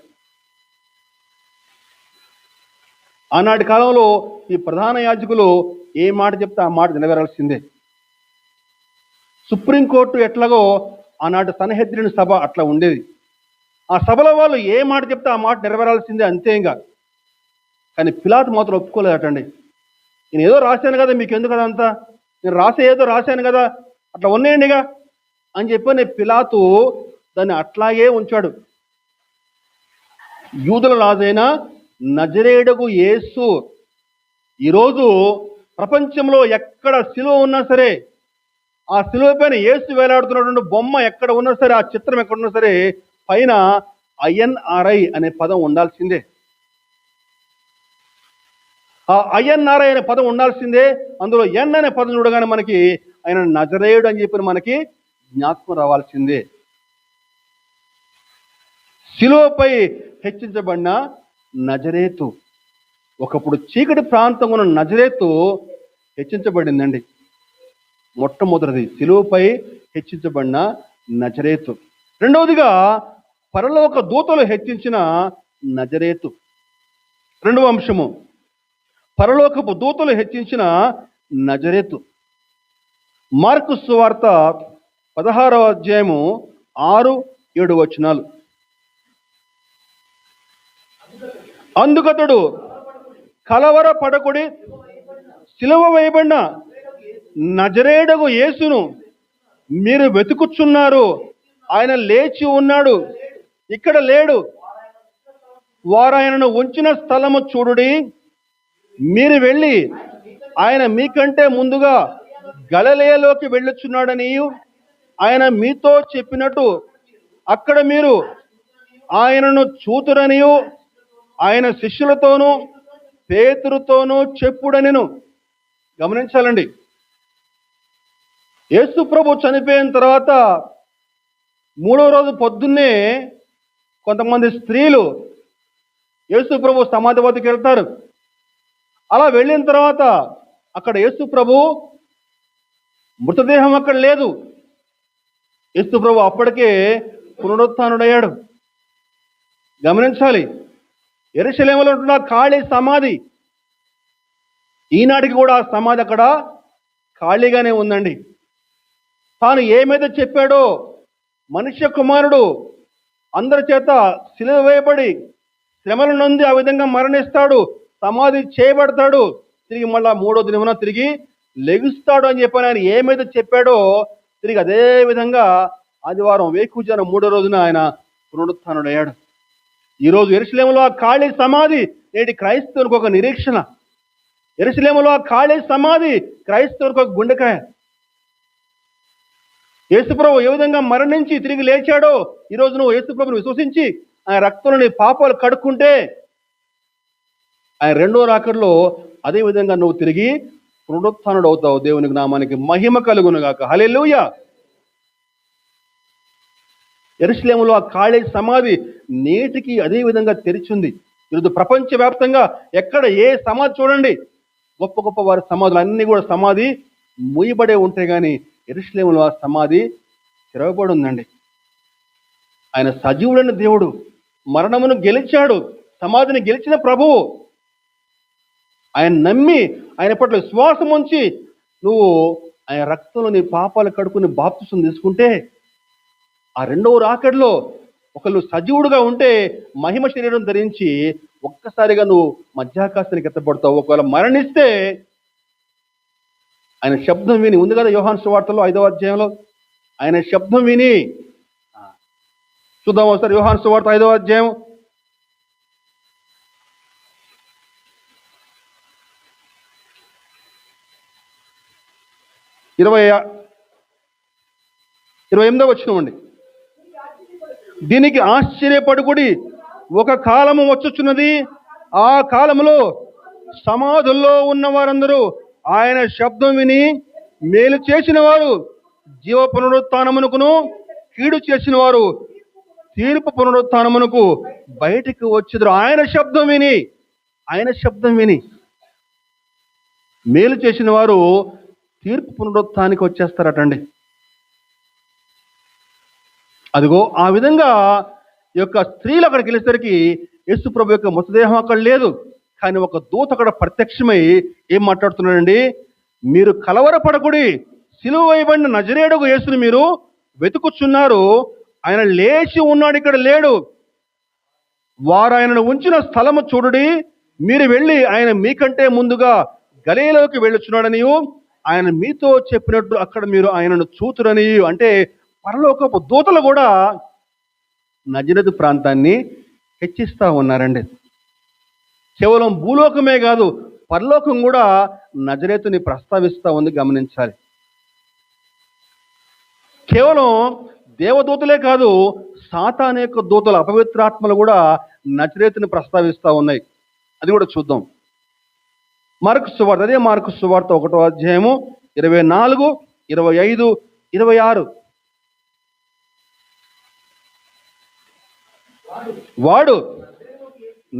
ఆనాటి కాలంలో ఈ ప్రధాన యాజకులు ఏ మాట చెప్తే ఆ మాట నిలవేరాల్సిందే. సుప్రీంకోర్టు ఎట్లాగో ఆనాటి సన్హెద్రిన్ సభ అట్లా ఉండేది. ఆ సభలో వాళ్ళు ఏ మాట చెప్తే ఆ మాట నెరవేరాల్సిందే, అంతే. ఇంకా కానీ పిలాతు మాత్రం ఒప్పుకోలేదటండి. నేను ఏదో రాశాను కదా, మీకు ఎందుకు అదంతా, నేను ఏదో రాశాను కదా, అట్లా ఉన్నాయండిగా అని చెప్పి పిలాతు దాన్ని అట్లాగే ఉంచాడు. యూదుల రాజైన నజరేయుడగు యేసు. ఈరోజు ప్రపంచంలో ఎక్కడ శిలువ ఉన్నా సరే, ఆ శిలువ పైన యేసు వేలాడుతున్నటువంటి బొమ్మ ఎక్కడ ఉన్నా సరే, ఆ చిత్రం ఎక్కడ ఉన్నా సరే, పైన INRI అనే పదం ఉండాల్సిందే. ఆ INRI అనే పదం ఉండాల్సిందే. అందులో ఎన్ అనే పదం చూడగానే మనకి ఆయన నజరేయుడు అని చెప్పి మనకి జ్ఞాపకం రావాల్సిందే. శిలువపై హెచ్చించబడిన నజరేతు. ఒకప్పుడు చీకటి ప్రాంతంలో ఉన్న నజరేతు హెచ్చించబడిందండి. మొట్టమొదటిది శిలువపై హెచ్చించబడిన నజరేతు. రెండవదిగా పరలోక దూతలు హెచ్చించిన నజరేతు. రెండవ అంశము పరలోకపు దూతలు హెచ్చించిన నజరేతు. మార్కు సువార్త 16వ అధ్యాయము 6, 7 వచనాలు. అందుకతడు కలవర పడకుడి, సిలువ వేయబడిన నజరేయుడగు యేసును మీరు వెతుకుచున్నారు, ఆయన లేచి ఉన్నాడు, ఇక్కడ లేడు. వారు ఆయనను ఉంచిన స్థలము చూడుడి. మీరు వెళ్ళి ఆయన మీకంటే ముందుగా గలిలయలోకి వెళ్ళుచున్నాడని ఆయన మీతో చెప్పినట్టు అక్కడ మీరు ఆయనను చూతురనియు ఆయన శిష్యులతోనూ పేతురుతోనూ చెప్పుడనెను. గమనించాలండి, యేసు ప్రభు చనిపోయిన తర్వాత 3వ రోజు పొద్దున్నే కొంతమంది స్త్రీలు యేసు ప్రభు సమాధి వద్దకు వెళ్తారు. అలా వెళ్ళిన తర్వాత అక్కడ యేసు ప్రభు మృతదేహం అక్కడ లేదు. యేసు ప్రభు అప్పటికే పునరుత్థానుడయ్యాడు. గమనించాలి, యెరూషలేములో ఉన్న ఖాళీ సమాధి, ఈనాటికి కూడా ఆ సమాధి అక్కడ ఖాళీగానే ఉందండి. తాను ఏమైతే చెప్పాడో, మనుష్య కుమారుడు అందరి చేత సిలువ వేయబడి శ్రమల నుండి ఆ విధంగా మరణిస్తాడు, సమాధి చేయబడతాడు, తిరిగి మళ్ళా 3వ దినమున తిరిగి లెగుస్తాడు అని చెప్పని ఆయన ఏమైతే చెప్పాడో, తిరిగి అదే విధంగా ఆదివారం వేకువజామున 3వ రోజున ఆయన పునరుత్థానుడయ్యాడు. ఈరోజు యెరూషలేములో ఆ ఖాళీ సమాధి నేటి క్రైస్తవునికి ఒక నిరీక్షణ. యెరూషలేములో ఆ ఖాళీ సమాధి క్రైస్తవునికి ఒక గుండెకాయ. యేసుప్రభు ఏ విధంగా మరణించి తిరిగి లేచాడో, ఈరోజు నువ్వు యేసుప్రభుని విశ్వసించి ఆయన రక్తంలో నీ పాపాలు కడుక్కుంటే ఆయన 2వ రాకడలో అదే విధంగా నువ్వు తిరిగి పునరుత్థానుడు అవుతావు. దేవునికి నామానికి మహిమ కలుగును గాక. హల్లెలూయా. యెరూషలేములో ఆ ఖాళీ సమాధి నేటికి అదే విధంగా తెరిచింది. ఈరోజు ప్రపంచవ్యాప్తంగా ఎక్కడ ఏ సమాధి చూడండి, గొప్ప గొప్ప వారి సమాధులు అన్నీ కూడా సమాధి మూయబడే ఉంటాయి, కానీ యెరూషలేములో ఆ సమాధి తెరవబడి ఉందండి. ఆయన సజీవుడైన దేవుడు, మరణమును గెలిచాడు, సమాధిని గెలిచిన ప్రభువు. ఆయన నమ్మి ఆయన పట్ల విశ్వాసం ఉంచి నువ్వు ఆయన రక్తంలో నీ పాపాలు కడుక్కుని బాప్తిసం తీసుకుంటే ఆ 2వ రాకడలో ఒకళ్ళు సజీవుడుగా ఉంటే మహిమ శరీరం ధరించి ఒక్కసారిగా నువ్వు మధ్యాకాశానికి ఎత్తబడతావు. ఒకవేళ మరణిస్తే ఆయన శబ్దం విని, ఉంది కదా యోహాను సువార్తలో 5వ అధ్యాయంలో, ఆయన శబ్దం విని చూద్దాం ఒకసారి. యోహాను సువార్త 5వ అధ్యాయం 28వ వచనం అండి. దీనికి ఆశ్చర్యపడుకుడి, ఒక కాలము వచ్చుచున్నది, ఆ కాలములో సమాధుల్లో ఉన్న వారందరూ ఆయన శబ్దం విని మేలు చేసిన వారు జీవ పునరుత్థానమునకును, కీడు చేసిన వారు తీర్పు పునరుత్థానమునకు బయటికి వచ్చుదురు. ఆయన శబ్దం విని మేలు చేసిన వారు తీర్పు పునరుత్థానికి వచ్చేస్తారటండి. అదిగో ఆ విధంగా ఈ యొక్క స్త్రీలు అక్కడికి వెళ్ళేసరికి యేసు ప్రభు యొక్క మృతదేహం అక్కడ లేదు, కానీ ఒక దూత అక్కడ ప్రత్యక్షమై ఏం మాట్లాడుతున్నాడండి, మీరు కలవరపడకుడి, సిలువ వేయబడిన నజరేయుడగు యేసుని మీరు వెతుకుచున్నారు, ఆయన లేచి ఉన్నాడు, ఇక్కడ లేడు. వారు ఆయనను ఉంచిన స్థలము చూడుడి. మీరు వెళ్ళి ఆయన మీకంటే ముందుగా గలిలయలోకి వెళ్ళుచున్నాడని ఆయన మీతో చెప్పినట్టు అక్కడ మీరు ఆయనను చూతురని. అంటే పరలోకపు దూతలు కూడా నజరేతు ప్రాంతాన్ని హెచ్చిస్తా ఉన్నారండి. కేవలం భూలోకమే కాదు, పరలోకం కూడా నజరేతుని ప్రస్తావిస్తూ ఉంది. గమనించాలి, కేవలం దేవదూతలే కాదు, సాతాను యొక్క దూతలు, అపవిత్రాత్మలు కూడా నజరేతుని ప్రస్తావిస్తూ ఉన్నాయి. అది కూడా చూద్దాం. మార్కు సువార్త, అదే మార్కు సువార్త 1వ అధ్యాయము 24, 25, 26. వాడు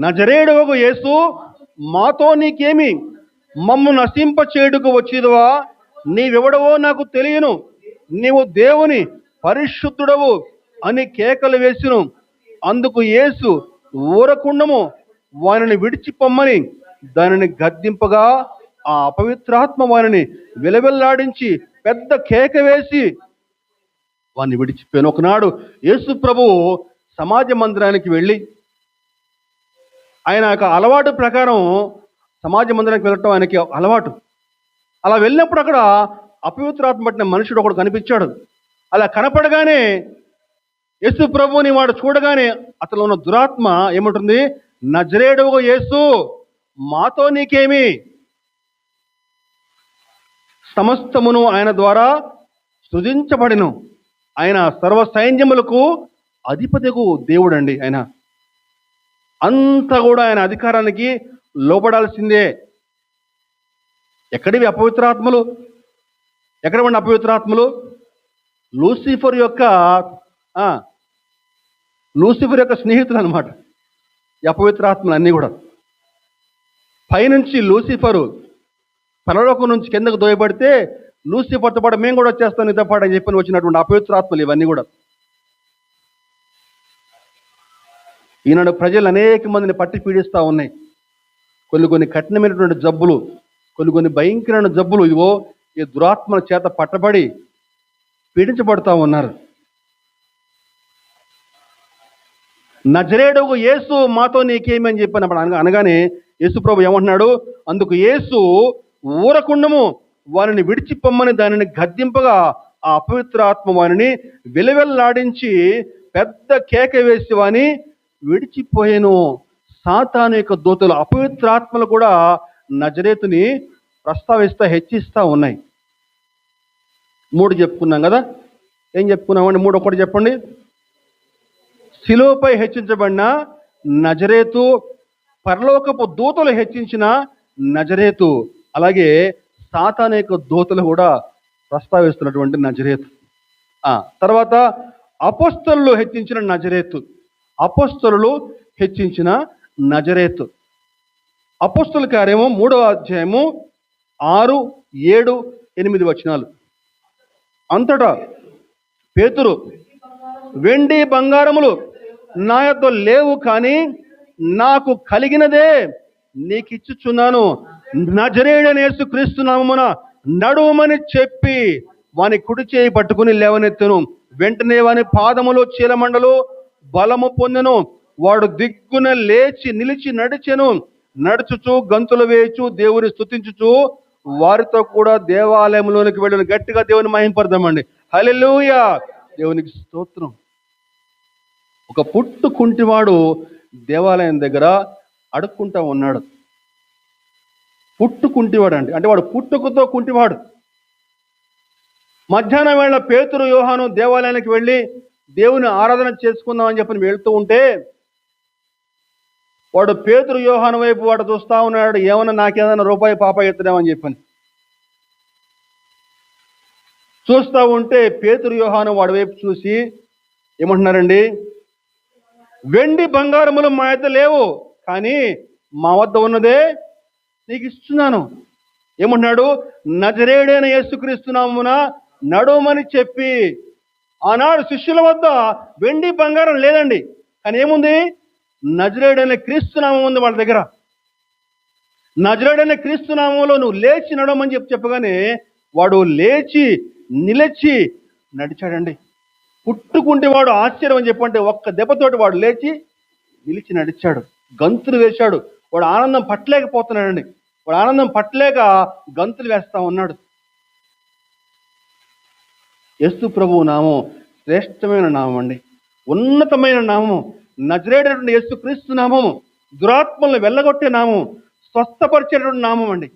నజరేయుడగు యేసు, మాతో నీకేమి, మమ్ము నశింప చేయుటకు వచ్చేదివా? నీవెవడవో నాకు తెలియను, నీవు దేవుని పరిశుద్ధుడవు అని కేకలు వేసిను. అందుకు యేసు ఊరకుండము, వానిని విడిచిపొమ్మని దానిని గద్దింపగా ఆ అపవిత్రాత్మ వానిని విలవిల్లాడించి పెద్ద కేక వేసి వాడిని విడిచిపోయాను. ఒకనాడు యేసు ప్రభువు సమాజ మందిరానికి వెళ్ళి ఆయన యొక్క అలవాటు ప్రకారం సమాజ మందిరానికి వెళ్ళటం ఆయనకి అలవాటు. అలా వెళ్ళినప్పుడు అక్కడ అపవిత్రాత్మ పట్టిన మనుషుడు ఒకడు కనిపించాడు. అలా కనపడగానే యేసు ప్రభువుని వాడు చూడగానే అతను ఉన్న దురాత్మ ఏమంటుంది, నజరేయుడగు యేసు మాతో నీకేమి, సమస్తమును ఆయన ద్వారా సృజించబడిను, ఆయన సర్వ సైన్యములకు అధిపతికు దేవుడండి. ఆయన అంతా కూడా ఆయన అధికారానికి లోబడాల్సిందే. ఎక్కడివి అపవిత్రాత్మలు? ఎక్కడ ఉన్న అపవిత్రాత్మలు? లూసిఫర్ యొక్క స్నేహితులు అనమాట ఈ అపవిత్రాత్మలు అన్నీ కూడా. పైనుంచి లూసిఫరు పరలోకం నుంచి కిందకు దోయబడితే లూసిఫర్తో పాటు మేము కూడా వచ్చేస్తాం నీతో పాటు అని చెప్పని వచ్చినటువంటి అపవిత్రాత్మలు ఇవన్నీ కూడా. ఈనాడు ప్రజలు అనేక మందిని పట్టి పీడిస్తూ ఉన్నాయి. కొన్ని కఠినమైనటువంటి జబ్బులు, కొన్ని భయంకరమైన జబ్బులు ఇవో ఈ దురాత్మల చేత పట్టబడి పీడించబడుతూ ఉన్నారు. నజరేయుడగు యేసు మాతో నీకేమి అని చెప్పినప్పుడు అనగానే యేసు ప్రభు ఏమంటున్నాడు, అందుకు యేసు ఊరకుండము, వారిని విడిచిపోమ్మని దానిని గద్దింపగా ఆ అపవిత్రాత్మ వారిని వెలువెల్లాడించి పెద్ద కేక వేసి వాని విడిచిపోయాను. సాతాను యొక్క దూతలు అపవిత్రాత్మలు కూడా నజరేతుని ప్రస్తావిస్తా హెచ్చిస్తా ఉన్నాయి. 3 చెప్పుకున్నాం కదా. ఏం చెప్పుకున్నామండి? 3 ఒకటి చెప్పండి. శిలువపై హెచ్చించబడిన నజరేతు, పరలోకపు దూతలు హెచ్చించిన నజరేతు, అలాగే సాతాను యొక్క దూతలు కూడా ప్రస్తావిస్తున్నటువంటి నజరేతు. తర్వాత అపోస్తలులు హెచ్చించిన నజరేతు, అపోస్తలులు హెచ్చించిన నజరేతు. అపోస్తల కార్యము 3వ అధ్యాయము 6, 7, 8 వచనాలు. అంతటా పేతురు, వెండి బంగారములు నా యొద్ద లేవు, కానీ నాకు కలిగినదే నీకిచ్చుచున్నాను. నజరేయుడైన యేసుక్రీస్తు నామమున నడుమని చెప్పి వాని కుడి చేయి పట్టుకుని లేవనెత్తెను. వెంటనే వాని పాదములు చీలమండలు బలము పొందెను. వాడు దిగ్గున లేచి నిలిచి నడిచెను. నడుచుచు గంతులు వేయచు దేవుని స్తుతించుచు వారితో కూడా దేవాలయంలోనికి వెళ్ళను. గట్టిగా దేవుని మహింపడదామండి. హల్లెలూయా, దేవునికి స్తోత్రం. ఒక పుట్టు కుంటివాడు దేవాలయం దగ్గర అడుక్కుంటా ఉన్నాడు. పుట్టు కుంటివాడు అంటే వాడు పుట్టుకతో కుంటివాడు. మధ్యాహ్నం వేళ పేతురు, యోహాను దేవాలయానికి వెళ్ళి దేవుని ఆరాధన చేసుకుందామని చెప్పని వెళ్తూ ఉంటే వాడు పేతురు, యోహాను వైపు వాడు చూస్తా ఉన్నాడు. ఏమన్నా నాకేదైనా రూపాయి పాప ఎత్తుదామని చెప్పని చూస్తూ ఉంటే పేతురు, యోహాను వాడి వైపు చూసి ఏమంటున్నారండి, వెండి బంగారములు మా వద్ద లేవు, కానీ మా వద్ద ఉన్నదే నీకు ఇస్తున్నాను. ఏమంటున్నాడు, నజరేయుడైన యేసుక్రీస్తు నామమున నడుమని చెప్పి. ఆనాడు శిష్యుల వద్ద వెండి బంగారం లేదండి, కానీ ఏముంది, నజరేయుడైన క్రీస్తు నామం ఉంది వాళ్ళ దగ్గర. నజరేయుడైన క్రీస్తు నామంలో నువ్వు లేచి నడవమని చెప్పగానే వాడు లేచి నిలిచి నడిచాడండి. పుట్టుకుంటే వాడు ఆశ్చర్యం అని చెప్పంటే ఒక్క దెబ్బతోటి వాడు లేచి నిలిచి నడిచాడు, గంతులు వేశాడు. వాడు ఆనందం పట్టలేకపోతున్నాడండి. వాడు ఆనందం పట్టలేక గంతులు వేస్తా ఉన్నాడు. యేసు ప్రభువు నామం శ్రేష్టమైన నామం అండి, ఉన్నతమైన నామము. నజరేయుడైన యేసుక్రీస్తు నామము దురాత్మలను వెళ్ళగొట్టే నామం, స్వస్థపరిచేటువంటి నామం అండి.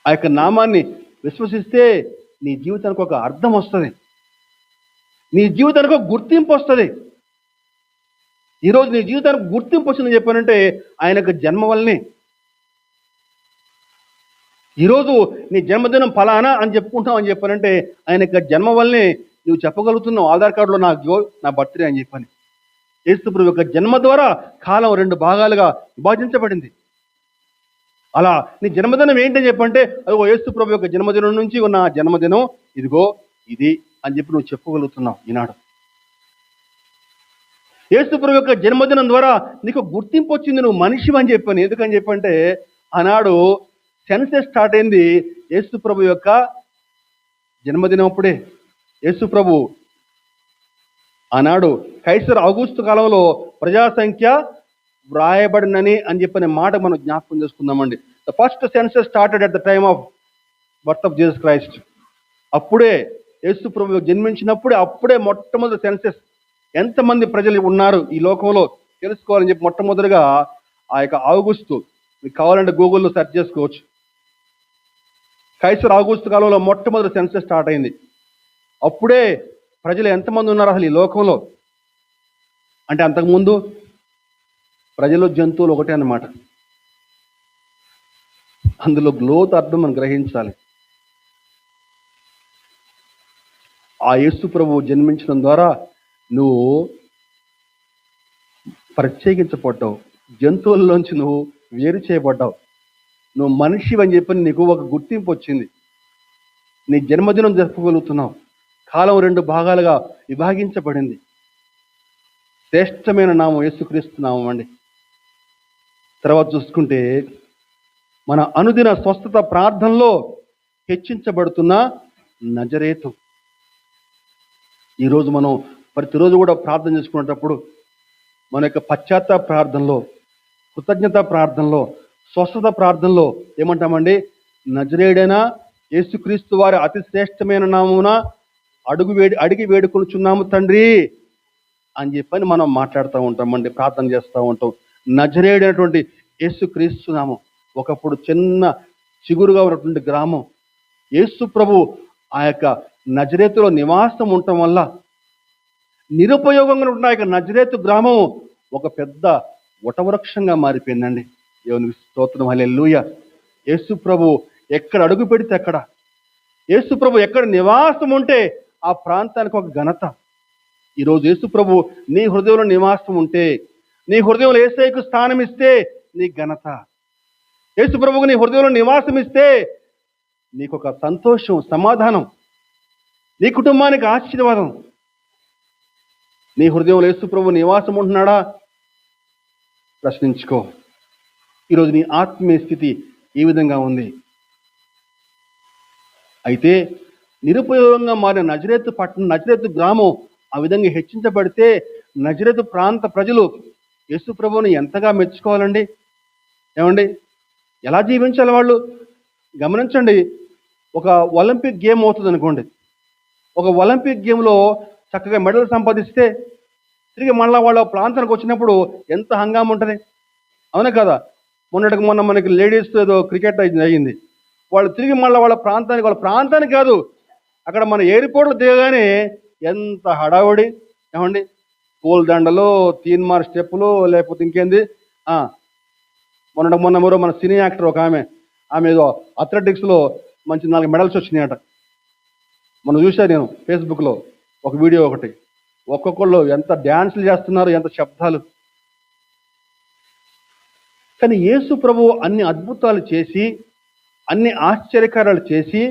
ఆ యొక్క నామాన్ని విశ్వసిస్తే నీ జీవితానికి ఒక అర్థం వస్తుంది, నీ జీవితానికి ఒక గుర్తింపు వస్తుంది. ఈరోజు నీ జీవితానికి గుర్తింపు వచ్చిందని చెప్పానంటే ఆయన యొక్క జన్మ వల్లనే. ఈరోజు నీ జన్మదినం ఫలానా అని చెప్పుకుంటావు అని చెప్పానంటే ఆయన యొక్క జన్మ వల్లనే నువ్వు చెప్పగలుగుతున్నావు. ఆధార్ కార్డులో నా బర్త్డే అని చెప్పని. యేసు ప్రభు యొక్క జన్మ ద్వారా కాలం 2 భాగాలుగా విభజించబడింది. అలా నీ జన్మదినం ఏంటని చెప్పంటే అదిగో యేసు ప్రభు యొక్క జన్మదినం నుంచి ఉన్న జన్మదినం ఇదిగో ఇది అని చెప్పి నువ్వు చెప్పుకోగలుగుతున్నావు ఈనాడు. యేసు ప్రభు యొక్క జన్మదినం ద్వారా నీకు గుర్తింపు వచ్చింది, నువ్వు మనిషి అని చెప్పాను. ఎందుకని చెప్పంటే ఆనాడు సెన్సెస్ స్టార్ట్ అయింది యేసు ప్రభు యొక్క జన్మదినం అప్పుడే. యేసు ప్రభు ఆనాడు కైసర్ ఆగుస్తు కాలంలో ప్రజాసంఖ్య వ్రాయబడినని అని చెప్పిన మాట మనం జ్ఞాపకం చేసుకుందామండి. The first census started at the time of birth of Jesus Christ. అప్పుడే యేసు ప్రభు జన్మించినప్పుడే అప్పుడే మొట్టమొదటి సెన్సస్ ఎంతమంది ప్రజలు ఉన్నారు ఈ లోకంలో తెలుసుకోవాలని చెప్పి మొట్టమొదటిగా ఆ యొక్క ఆగుస్తు, మీకు కావాలంటే గూగుల్లో సెర్చ్ చేసుకోవచ్చు, కైసర్ ఆగుస్తు కాలంలో మొట్టమొదటి సెన్సస్ స్టార్ట్ అయింది. అప్పుడే ప్రజలు ఎంతమంది ఉన్నారు అసలు ఈ లోకంలో అంటే అంతకుముందు ప్రజలు జంతువులు ఒకటే అన్నమాట. అందులో లోతు అర్థం మనం గ్రహించాలి. ఆ యేసు ప్రభువు జన్మించడం ద్వారా నువ్వు ప్రత్యేకించబడ్డావు, జంతువుల్లోంచి నువ్వు వేరు చేయబడ్డావు, నువ్వు మనిషి అని చెప్పి నీకు ఒక గుర్తింపు వచ్చింది. నీ జన్మదినం జరుపుకోగలుగుతున్నావు. కాలం 2 భాగాలుగా విభాగించబడింది. శ్రేష్టమైన నామం యేసుక్రీస్తు నామం అండి. తర్వాత చూసుకుంటే మన అనుదిన స్వస్థత ప్రార్థనలో హెచ్చించబడుతున్న నజరేతు. ఈరోజు మనం ప్రతిరోజు కూడా ప్రార్థన చేసుకునేటప్పుడు మన యొక్క పశ్చాత్తాప ప్రార్థనలో, కృతజ్ఞత ప్రార్థనలో, స్వస్థత ప్రార్థనలో ఏమంటామండి? నజరేయుడైన యేసుక్రీస్తు వారి అతి శ్రేష్టమైన నామమున అడిగి వేడుకొనుచున్నాము తండ్రి అని చెప్పని మనం మాట్లాడుతూ ఉంటామండి, ప్రార్థన చేస్తూ ఉంటాం. నజరేయుడైనటువంటి యేసుక్రీస్తు నామం. ఒకప్పుడు చిన్న చిగురుగా ఉన్నటువంటి గ్రామం. యేసు ప్రభు ఆ యొక్క నజరేతులో నివాసం ఉండటం వల్ల నిరుపయోగంగా ఉన్న ఆ యొక్క నజరేతు గ్రామం ఒక పెద్ద వటవృక్షంగా మారిపోయిందండి. దేవునికి స్తోత్రం, హల్లెలూయా. యేసు ప్రభు ఎక్కడ అడుగు పెడితే అక్కడ, యేసు ప్రభు ఎక్కడ నివాసం ఉంటే ఆ ప్రాంతానికి ఒక ఘనత. ఈరోజు యేసు ప్రభు నీ హృదయంలో నివాసం ఉంటే, నీ హృదయంలో యేసయ్యకు స్థానం ఇస్తే నీ ఘనత. యేసు ప్రభువుకు నీ హృదయంలో నివాసం ఇస్తే నీకు ఒక సంతోషం, సమాధానం, నీ కుటుంబానికి ఆశీర్వాదం. నీ హృదయంలో యేసు ప్రభు నివాసం ఉంటున్నాడా? ప్రశ్నించుకో. ఈరోజు నీ ఆత్మీయ స్థితి ఏ విధంగా ఉంది? అయితే నిరుపయోగంగా మారిన నజరేతు పట్టణం, నజరేతు గ్రామం ఆ విధంగా హెచ్చించబడితే నజరేతు ప్రాంత ప్రజలు యేసు ప్రభువుని ఎంతగా మెచ్చుకోవాలండి? ఏమండి, ఎలా జీవించాలి వాళ్ళు? గమనించండి. ఒక ఒలింపిక్ గేమ్ అవుతుంది అనుకోండి. ఒక ఒలింపిక్ గేమ్లో చక్కగా మెడల్ సంపాదిస్తే తిరిగి మళ్ళీ వాళ్ళ ప్రాంతానికి వచ్చినప్పుడు ఎంత హంగామా ఉంటుంది, అవునా కదా? మొన్న మనకి లేడీస్ ఏదో క్రికెట్ అయ్యింది. వాళ్ళు తిరిగి మళ్ళీ వాళ్ళ ప్రాంతానికి కాదు, అక్కడ మన ఎయిర్పోర్ట్లో దిగగానే ఎంత హడావుడి. ఏమండి, పూల దండలు, తీన్మార్ స్టెప్పులు, లేకపోతే ఇంకేంది. మొన్న మన సినీ యాక్టర్ ఒక ఆమె ఏదో అథ్లెటిక్స్లో మంచి 4 మెడల్స్ వచ్చినాయట. మనం చూశాను నేను ఫేస్బుక్లో ఒక వీడియో ఒకటి. ఒక్కొక్కళ్ళు ఎంత డ్యాన్సులు చేస్తున్నారు, ఎంత శబ్దాలు. కానీ యేసు ప్రభువు అన్ని అద్భుతాలు చేసి, అన్ని ఆశ్చర్యకార్యాలు చేసి,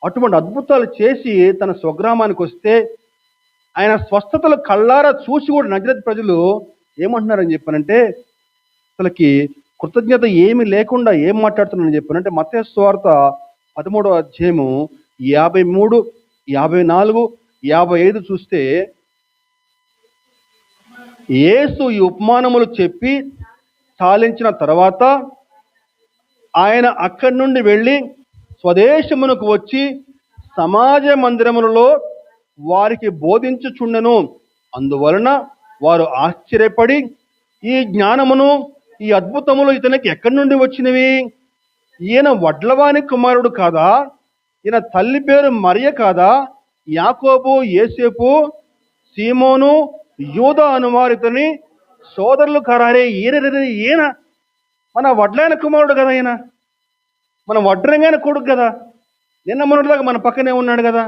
అటువంటి అద్భుతాలు చేసి తన స్వగ్రామానికి వస్తే ఆయన స్వస్థతలు కళ్ళారా చూసి కూడా నజరేతు ప్రజలు ఏమంటున్నారని చెప్పానంటే, అసలుకి కృతజ్ఞత ఏమి లేకుండా ఏం మాట్లాడుతున్నారని చెప్పానంటే, మత్తయి సువార్త 13వ అధ్యాయము 53, 54, 55 చూస్తే, యేసు ఈ ఉపమానములు చెప్పి చాలించిన తర్వాత ఆయన అక్కడి నుండి వెళ్ళి స్వదేశమునకు వచ్చి సమాజ మందిరములలో వారికి బోధించుచుండెను. అందువలన వారు ఆశ్చర్యపడి, ఈ జ్ఞానమును, ఈ అద్భుతములు ఇతనికి ఎక్కడి నుండి వచ్చినవి? ఈయన వడ్లవాని కుమారుడు కాదా? ఈయన తల్లి పేరు మరియ కాదా? యాకోబు, యేసేపు, సీమోను, యూదా అనువారు ఇతని సోదరులు కారారే? ఈయన మన వడ్లైన కుమారుడు కదా, ఈయన మన వడ్రంగైన కొడుకు కదా, నిన్న మొన్నటిదాకా మన పక్కనే ఉన్నాడు కదా.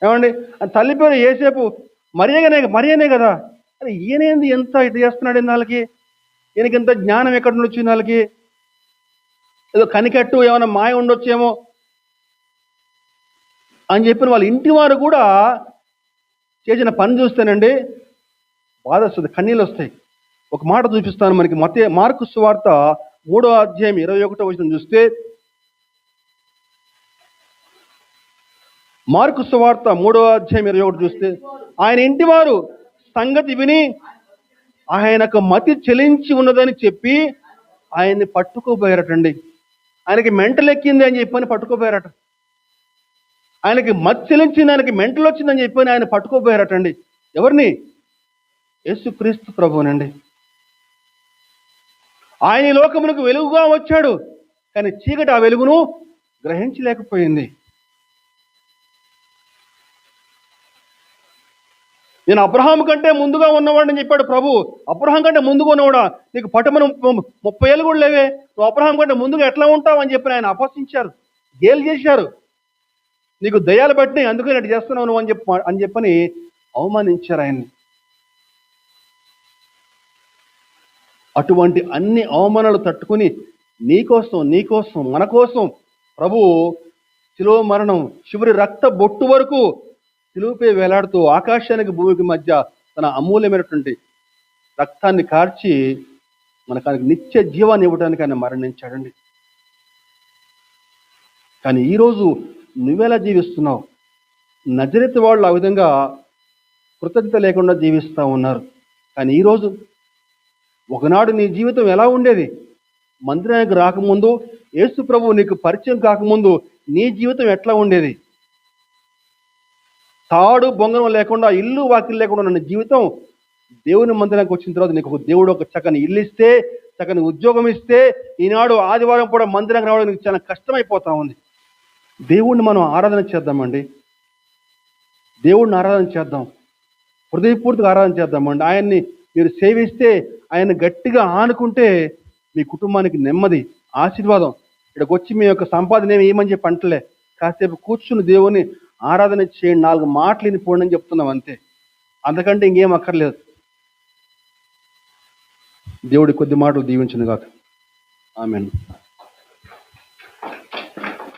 ఏమండి, తల్లి పేరు యేసేపు, మరియనే కదా. అరే ఈయనేంది ఎంత ఇటు చేస్తున్నాడు? వాళ్ళకి ఈయనకి ఎంత జ్ఞానం ఎక్కడి నుండి వచ్చింది? వాళ్ళకి ఏదో కనికట్టు ఏమైనా మాయ ఉండొచ్చేమో అని చెప్పిన వాళ్ళ ఇంటి వారు కూడా చేసిన పని చూస్తేనండి బాధ వస్తుంది, కన్నీళ్ళు వస్తాయి. ఒక మాట చూపిస్తాను మనకి. మార్కు సువార్త 3వ అధ్యాయం 21వ వచనం చూస్తే, మార్కు సువార్త 3:21 చూస్తే, ఆయన ఇంటి వారు సంగతి విని ఆయనకు మతి చెలించి ఉన్నదని చెప్పి ఆయన్ని పట్టుకోబోయారటండి. ఆయనకి మెంటల్ ఎక్కింది అని చెప్పని పట్టుకోబోయారట. ఆయనకి మతి చెలించింది, ఆయనకి మెంటల్ వచ్చిందని చెప్పని ఆయన పట్టుకోబోయారటండి. ఎవరిని? యేసుక్రీస్తు ప్రభువునండి. ఆయన ఈ లోకమునకు వెలుగుగా వచ్చాడు, కానీ చీకటి ఆ వెలుగును గ్రహించలేకపోయింది. నేను అబ్రహాం కంటే ముందుగా ఉన్నవాడని చెప్పాడు ప్రభు. అబ్రహాం కంటే ముందుగా ఉన్నవాడా? నీకు పట్టుమని 30 ఏళ్ళు కూడా లేవే, నువ్వు అబ్రహాం కంటే ముందుగా ఎట్లా ఉంటావు అని చెప్పి ఆయన అపహసించారు, గేలు చేశారు. నీకు దయ్యాలు బట్టి అందుకని అటు చేస్తున్నావు నువ్వు అని చెప్పని అవమానించారు ఆయన్ని. అటువంటి అన్ని అవమానాలు తట్టుకుని నీకోసం మన కోసం ప్రభు శిలువ మరణం చివరి రక్త బొట్టు వరకు శిలువపై వేలాడుతూ ఆకాశానికి భూమికి మధ్య తన అమూల్యమైనటువంటి రక్తాన్ని కార్చి మనకు నిత్య జీవాన్ని ఇవ్వడానికి ఆయన మరణించాడండి. కానీ ఈరోజు నువ్వెలా జీవిస్తున్నావు? నజరేతు వాళ్ళు ఆ విధంగా కృతజ్ఞత లేకుండా జీవిస్తూ ఉన్నారు. కానీ ఈరోజు, ఒకనాడు నీ జీవితం ఎలా ఉండేది? మందిరానికి రాకముందు, యేసు ప్రభు నీకు పరిచయం కాకముందు నీ జీవితం ఎట్లా ఉండేది? తాడు బొంగరం లేకుండా, ఇల్లు వాకిలు లేకుండా ఉన్న జీవితం దేవుని మందిరానికి వచ్చిన తర్వాత నీకు దేవుడు ఒక చక్కని ఇల్లు ఇస్తే, చక్కని ఉద్యోగం ఇస్తే, ఈనాడు ఆదివారం కూడా మందిరానికి రావడం నీకు చాలా కష్టమైపోతా ఉంది. దేవుణ్ణి మనం ఆరాధన చేద్దామండి. దేవుణ్ణి ఆరాధన చేద్దాం, హృదయపూర్తిగా ఆరాధన చేద్దామండి. ఆయన్ని మీరు సేవిస్తే, ఆయన గట్టిగా ఆనుకుంటే మీ కుటుంబానికి నెమ్మది, ఆశీర్వాదం. ఇక్కడికి వచ్చి మీ యొక్క సంపాదన ఏమని చెప్పి అంటలే, కాసేపు కూర్చుని దేవుని ఆరాధన చేయండి, 4 మాటలు వినిపోండి అని చెప్తున్నాం అంతే. అంతకంటే ఇంకేం అక్కర్లేదు. దేవుడి కొద్ది మాటలు దీవించును గాక. ఆమేన్.